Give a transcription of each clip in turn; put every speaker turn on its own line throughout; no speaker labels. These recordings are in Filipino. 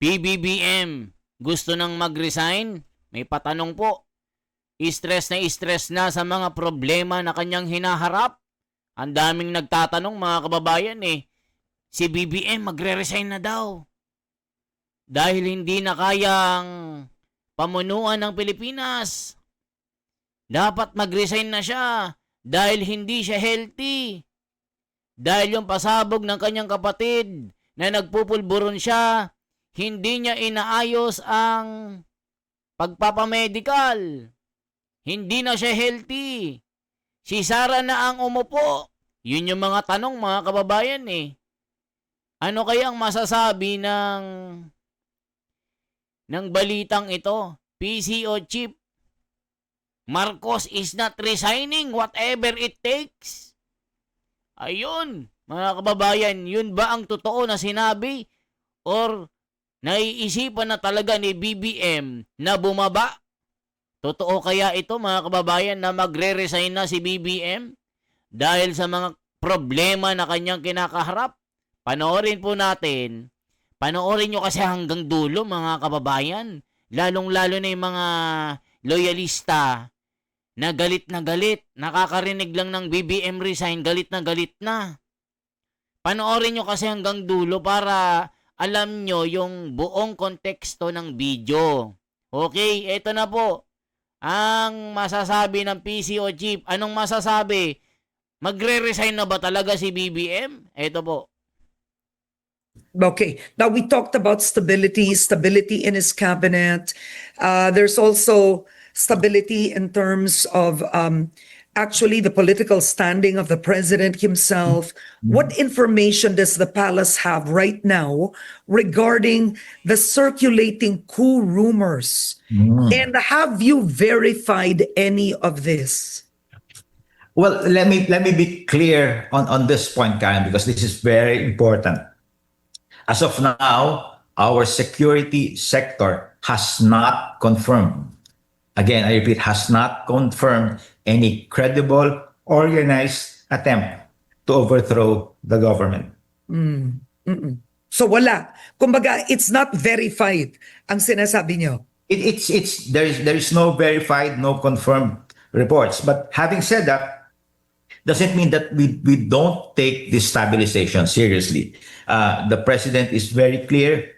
PBBM, gusto nang mag-resign? May patanong po. Stress na sa mga problema na kanyang hinaharap. Ang daming nagtatanong mga kababayan si BBM magre-resign na daw. Dahil hindi na kayang pamunuan ng Pilipinas. Dapat mag-resign na siya dahil hindi siya healthy. Dahil yung pasabog ng kanyang kapatid na nagpupulburon siya, hindi niya inaayos ang pagpapamedical. Hindi na siya healthy. Si Sara na ang umupo. Yun yung mga tanong mga kababayan Ano kayang masasabi ng balitang ito? PCO chief, Marcos is not resigning whatever it takes. Ayun, mga kababayan, yun ba ang totoo na sinabi? Or naiisipan na talaga ni BBM na bumaba? Totoo kaya ito mga kababayan na magre-resign na si BBM dahil sa mga problema na kanyang kinakaharap? Panoorin po natin. Panoorin nyo kasi hanggang dulo mga kababayan. Lalong-lalo na yung mga loyalista na galit. Nakakarinig lang ng BBM resign, galit na. Panoorin nyo kasi hanggang dulo para alam nyo yung buong konteksto ng video. Okay, eto na po. Ang masasabi ng PCO chief. Anong masasabi? Magre-resign na ba talaga si BBM? Eto po.
Okay, now we talked about stability in his cabinet. There's also stability in terms of actually the political standing of the president himself. What information does the palace have right now regarding the circulating coup rumors? And have you verified any of this?
Well, let me be clear on this point, Karen, because this is very important. As of now, our security sector has not confirmed. Again, I repeat, has not confirmed any credible, organized attempt to overthrow the government.
So wala. Kumbaga, it's not verified ang sinasabi nyo.
There is no verified, no confirmed reports. But having said that, doesn't mean that we don't take this stabilization seriously. The president is very clear.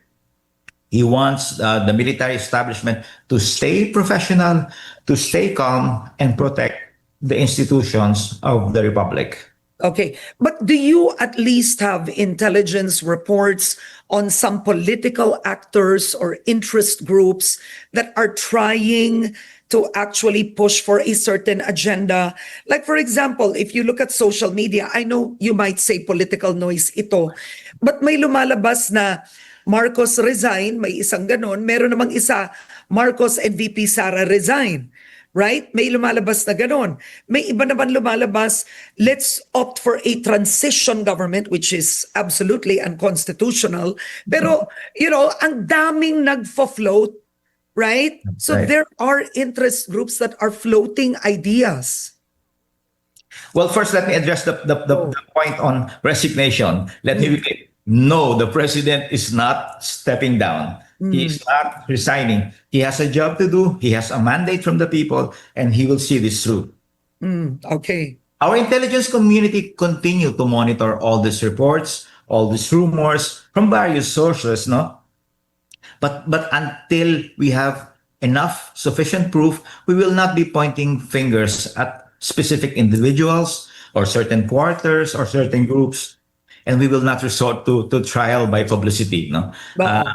He wants the military establishment to stay professional, to stay calm, and protect the institutions of the republic.
Okay, but do you at least have intelligence reports on some political actors or interest groups that are trying to actually push for a certain agenda? Like, for example, if you look at social media, I know you might say political noise ito, but may lumalabas na Marcos resign, may isang ganon. Meron namang isa, Marcos and VP Sara resign. Right? May lumalabas na ganon. May iba naman lumalabas, let's opt for a transition government, which is absolutely unconstitutional. Pero, ang daming nagfo-float, right? So
Right.
there are interest groups that are floating ideas.
Well, first, let me address the point on resignation. Let me be clear. No, the president is not stepping down. He is not resigning. He has a job to do. He has a mandate from the people, and he will see this through.
Okay.
Our intelligence community continue to monitor all these reports, all these rumors from various sources, no? But until we have enough sufficient proof, we will not be pointing fingers at specific individuals or certain quarters or certain groups, and we will not resort to trial by publicity, no?
But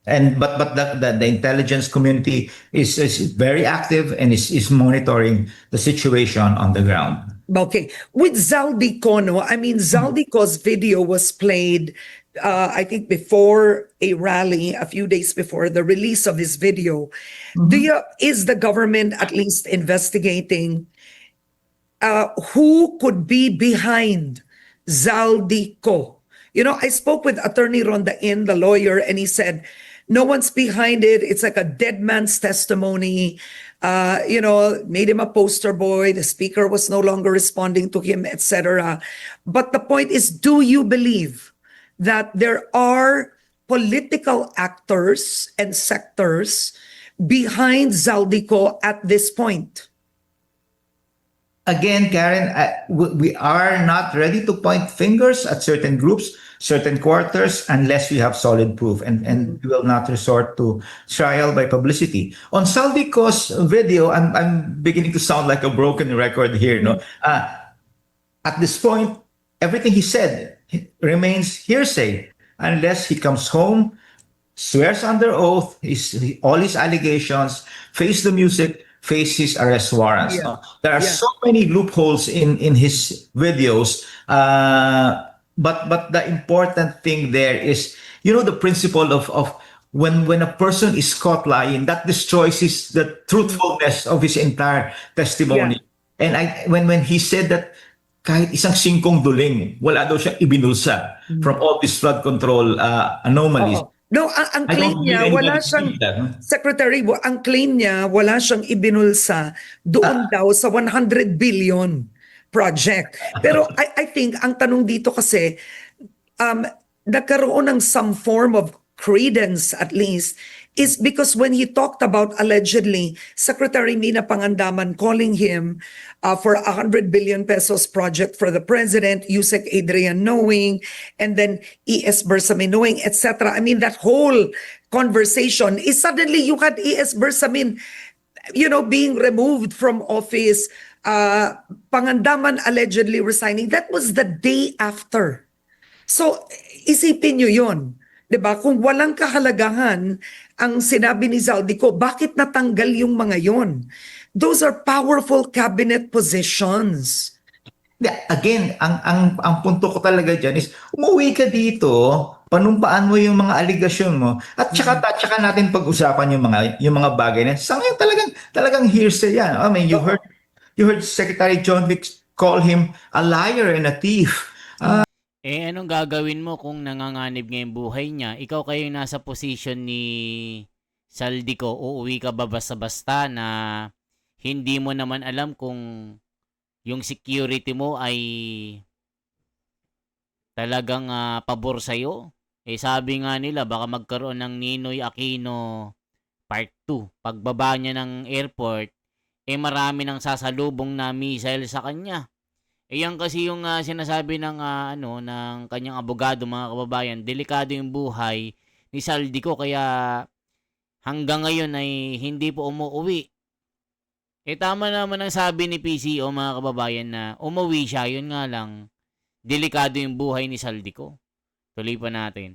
The intelligence community is very active and is monitoring the situation on the ground.
okay. With Zaldico, no? I mean, Zaldico's video was played, I think, before a rally, a few days before the release of his video. Is the government at least investigating who could be behind Zaldico? I spoke with Attorney Rondain, the lawyer, and he said, no one's behind it. It's like a dead man's testimony. Made him a poster boy. The speaker was no longer responding to him, etc. But the point is, do you believe that there are political actors and sectors behind Zaldico at this point?
Again, Karen, we are not ready to point fingers at certain groups, certain quarters, unless we have solid proof, and we will not resort to trial by publicity. On Saldico's video, I'm beginning to sound like a broken record here. No, at this point, everything he said remains hearsay unless he comes home, swears under oath, all his allegations, face the music, face his arrest warrants.
Yeah.
No? There are
Yeah.
so many loopholes in his videos. But the important thing there is, the principle of when a person is caught lying, that destroys the truthfulness of his entire testimony. And when he said that kahit isang singkong duling, wala daw siyang ibinulsa from all these flood control anomalies.
Oo. No, ang
I
claim
don't
niya,
believe
wala
anybody
siyang,
believes that, no?
Secretary, ang claim niya, wala siyang ibinulsa doon daw sa 100 billion project. Pero I think, ang tanong dito kasi, nagkaroon ng some form of credence at least, is because when he talked about allegedly Secretary Mina Pangandaman calling him for 100 billion pesos project for the president, Yusek Adrian knowing, and then E.S. Bersamin knowing, etc. I mean, that whole conversation is suddenly you had E.S. Bersamin, being removed from office, Pangandaman allegedly resigning. That was the day after. So, isipin nyo yun. 'Di ba? Kung walang kahalagahan ang sinabi ni Zaldico, bakit natanggal yung mga yon? Those are powerful cabinet positions.
Again, ang punto ko talaga dyan is, umuwi ka dito, panumpaan mo yung mga aligasyon mo, at tsaka natin pag-usapan yung mga bagay na sa ngayon talagang hearsay yan. I mean, you heard Secretary John Vic call him a liar and a thief.
Anong gagawin mo kung nanganganib nga yung buhay niya? Ikaw kayo nasa posisyon ni Zaldico, uuwi ka ba basta-basta na hindi mo naman alam kung yung security mo ay talagang pabor sa'yo? Sabi nga nila, baka magkaroon ng Ninoy Aquino Part 2. Pagbaba niya ng airport, marami nang sasalubong na missile sa kanya. Yan kasi yung sinasabi ng ng kanyang abogado, mga kababayan, delikado yung buhay ni Zaldico kaya hanggang ngayon ay hindi po umuwi. Tama naman ang sabi ni PCO, mga kababayan, na umuwi siya, yun nga lang delikado yung buhay ni Zaldico. Tuloy pa natin.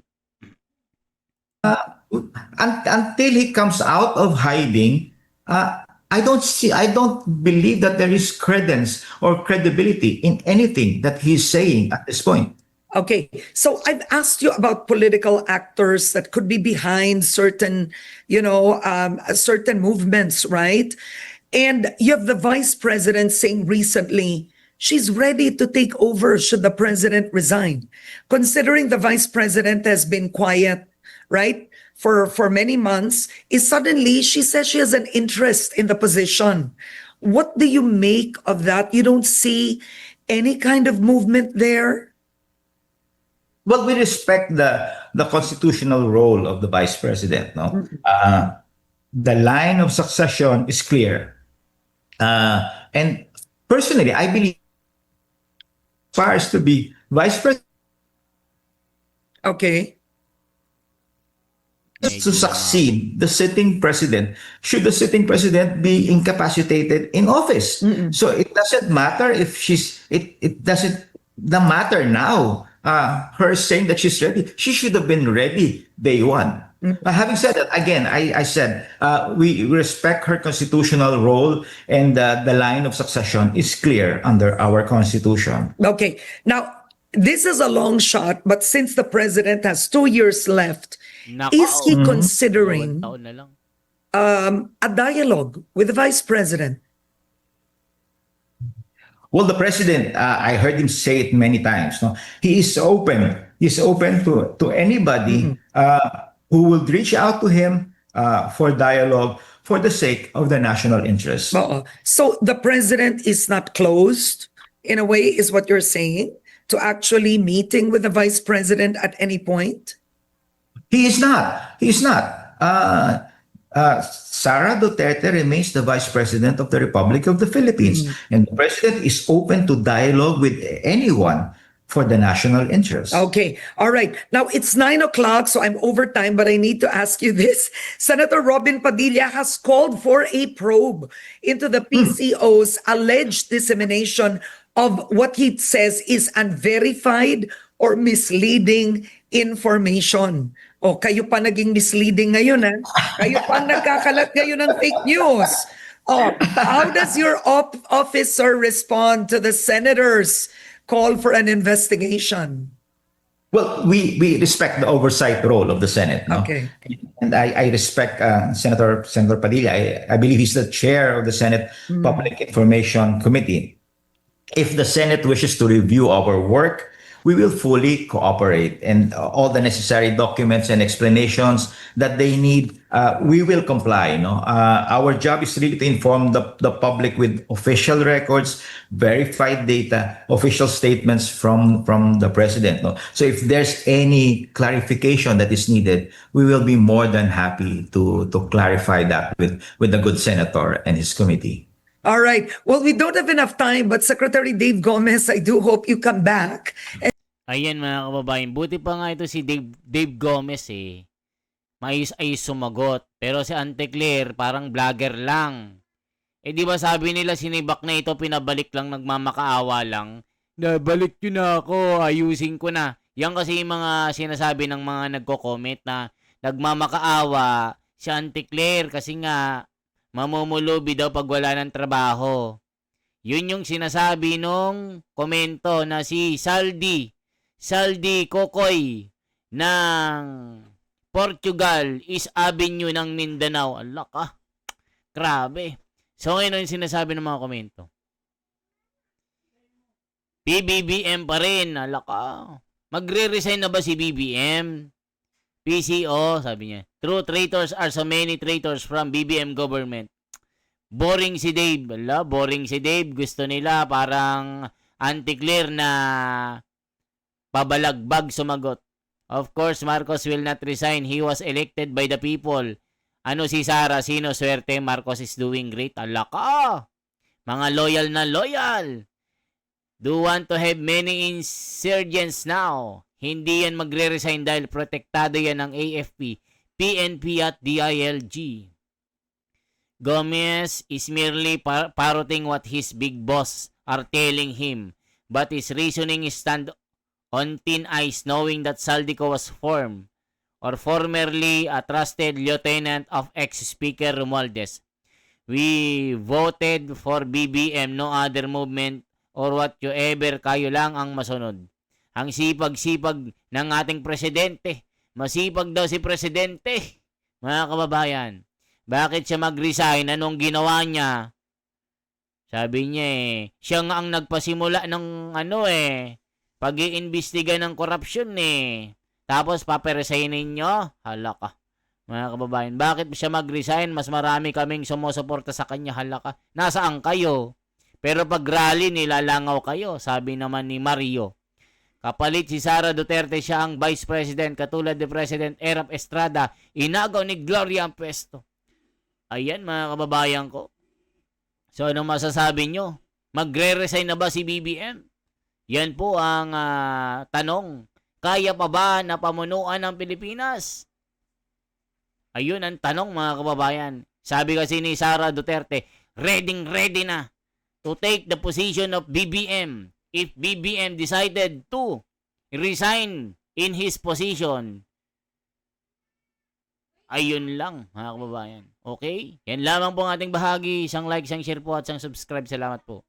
Until he comes out of hiding, I don't believe that there is credence or credibility in anything that he's saying at this point.
Okay, so I've asked you about political actors that could be behind certain, certain movements, right? And you have the vice president saying recently she's ready to take over should the president resign. Considering the vice president has been quiet, right, for many months, is suddenly she says she has an interest in the position. What do you make of that? You don't see any kind of movement there?
Well, we respect the constitutional role of the vice president. No, the line of succession is clear, and personally, I believe aspires to be vice president.
Okay.
To succeed the sitting president, should the sitting president be incapacitated in office? So it doesn't matter if it doesn't matter now. Her saying that she's ready, she should have been ready day one. Having said that, again, I said we respect her constitutional role, and the line of succession is clear under our constitution.
Okay. Now, this is a long shot, but since the president has 2 years left, is he considering
taon na lang.
a dialogue with the vice president?
Well, the president, I heard him say it many times. No, he is open. He's open to anybody who will reach out to him for dialogue for the sake of the national interest.
So the president is not closed, in a way, is what you're saying, to actually meeting with the vice president at any point?
He is not. He is not. Sara Duterte remains the Vice President of the Republic of the Philippines, and the President is open to dialogue with anyone for the national interest.
Okay. All right. Now it's 9 o'clock, so I'm over time, but I need to ask you this. Senator Robin Padilla has called for a probe into the PCO's alleged dissemination of what he says is unverified or misleading information. O, kayo pa naging misleading ngayon, ha? Kayo pa nagkakalat ngayon ng fake news. Oh, how does your office, sir, respond to the senators' call for an investigation?
Well, we respect the oversight role of the Senate. No?
Okay.
And I respect Senator Padilla. I believe he's the chair of the Senate Public Information Committee. If the Senate wishes to review our work, we will fully cooperate, and all the necessary documents and explanations that they need, we will comply. No, our job is really to inform the public with official records, verified data, official statements from the president. No, so if there's any clarification that is needed, we will be more than happy to clarify that with the good senator and his committee.
All right. Well, we don't have enough time, but Secretary Dave Gomez, I do hope you come back.
Ayan mga kababayan, buti pa nga ito si Dave Gomez eh. Maayos-ayos sumagot. Pero si Ante Claire, parang vlogger lang. Eh di ba sabi nila sinibak na ito, pinabalik lang, nagmamakaawa lang. Nabalik nyo na ako, ayusin ko na. Yan kasi yung mga sinasabi ng mga nagko-comment na nagmamakaawa si Ante Claire kasi nga mamumulubi daw pag wala ng trabaho. Yun yung sinasabi nung komento na si Saldi Kokoy ng Portugal is Avenue ng Mindanao. Ala ka. Grabe. So ngayon yung sinasabi ng mga komento. PBBM pa rin. Ala ka. Magre-resign na ba si BBM? PCO, sabi niya. True traitors are so many traitors from BBM government. Boring si Dave. Ala, boring si Dave. Gusto nila parang anti-clear na pabalagbag sumagot. Of course, Marcos will not resign. He was elected by the people. Ano si Sara? Sino swerte? Marcos is doing great. Ala ka. Mga loyal na loyal. Do want to have many insurgents now. Hindi yan magre-resign dahil protektado yan ng AFP, PNP at DILG. Gomez is merely parroting what his big boss are telling him, but his reasoning is stand on thin ice knowing that Saldico was formerly a trusted lieutenant of ex-Speaker Romualdez. We voted for BBM, no other movement or whatsoever, kayo lang ang masunod. Ang sipag-sipag ng ating presidente. Masipag daw si presidente. Mga kababayan, bakit siya mag-resign? Anong ginawa niya? Sabi niya siya nga ang nagpasimula ng pag-iimbestiga ng korupsyon Tapos paperesignin niyo? Hala ka. Mga kababayan, bakit siya mag-resign? Mas marami kaming sumusuporta sa kanya. Hala ka. Nasaan kayo? Pero pag rally, nilalangaw kayo. Sabi naman ni Mario. Kapalit si Sara Duterte, siya ang Vice President, katulad ni President Erap Estrada, inagaw ni Gloria ang pwesto. Ayan mga kababayan ko. So anong masasabi nyo? Magre-resign na ba si BBM? Yan po ang tanong. Kaya pa ba na pamunuan ng Pilipinas? Ayun ang tanong mga kababayan. Sabi kasi ni Sara Duterte, ready na to take the position of BBM. If BBM decided to resign in his position. Ayun lang, mga kababayan. Okay? Yan lamang po ang ating bahagi. Isang like, isang share po at isang subscribe. Salamat po.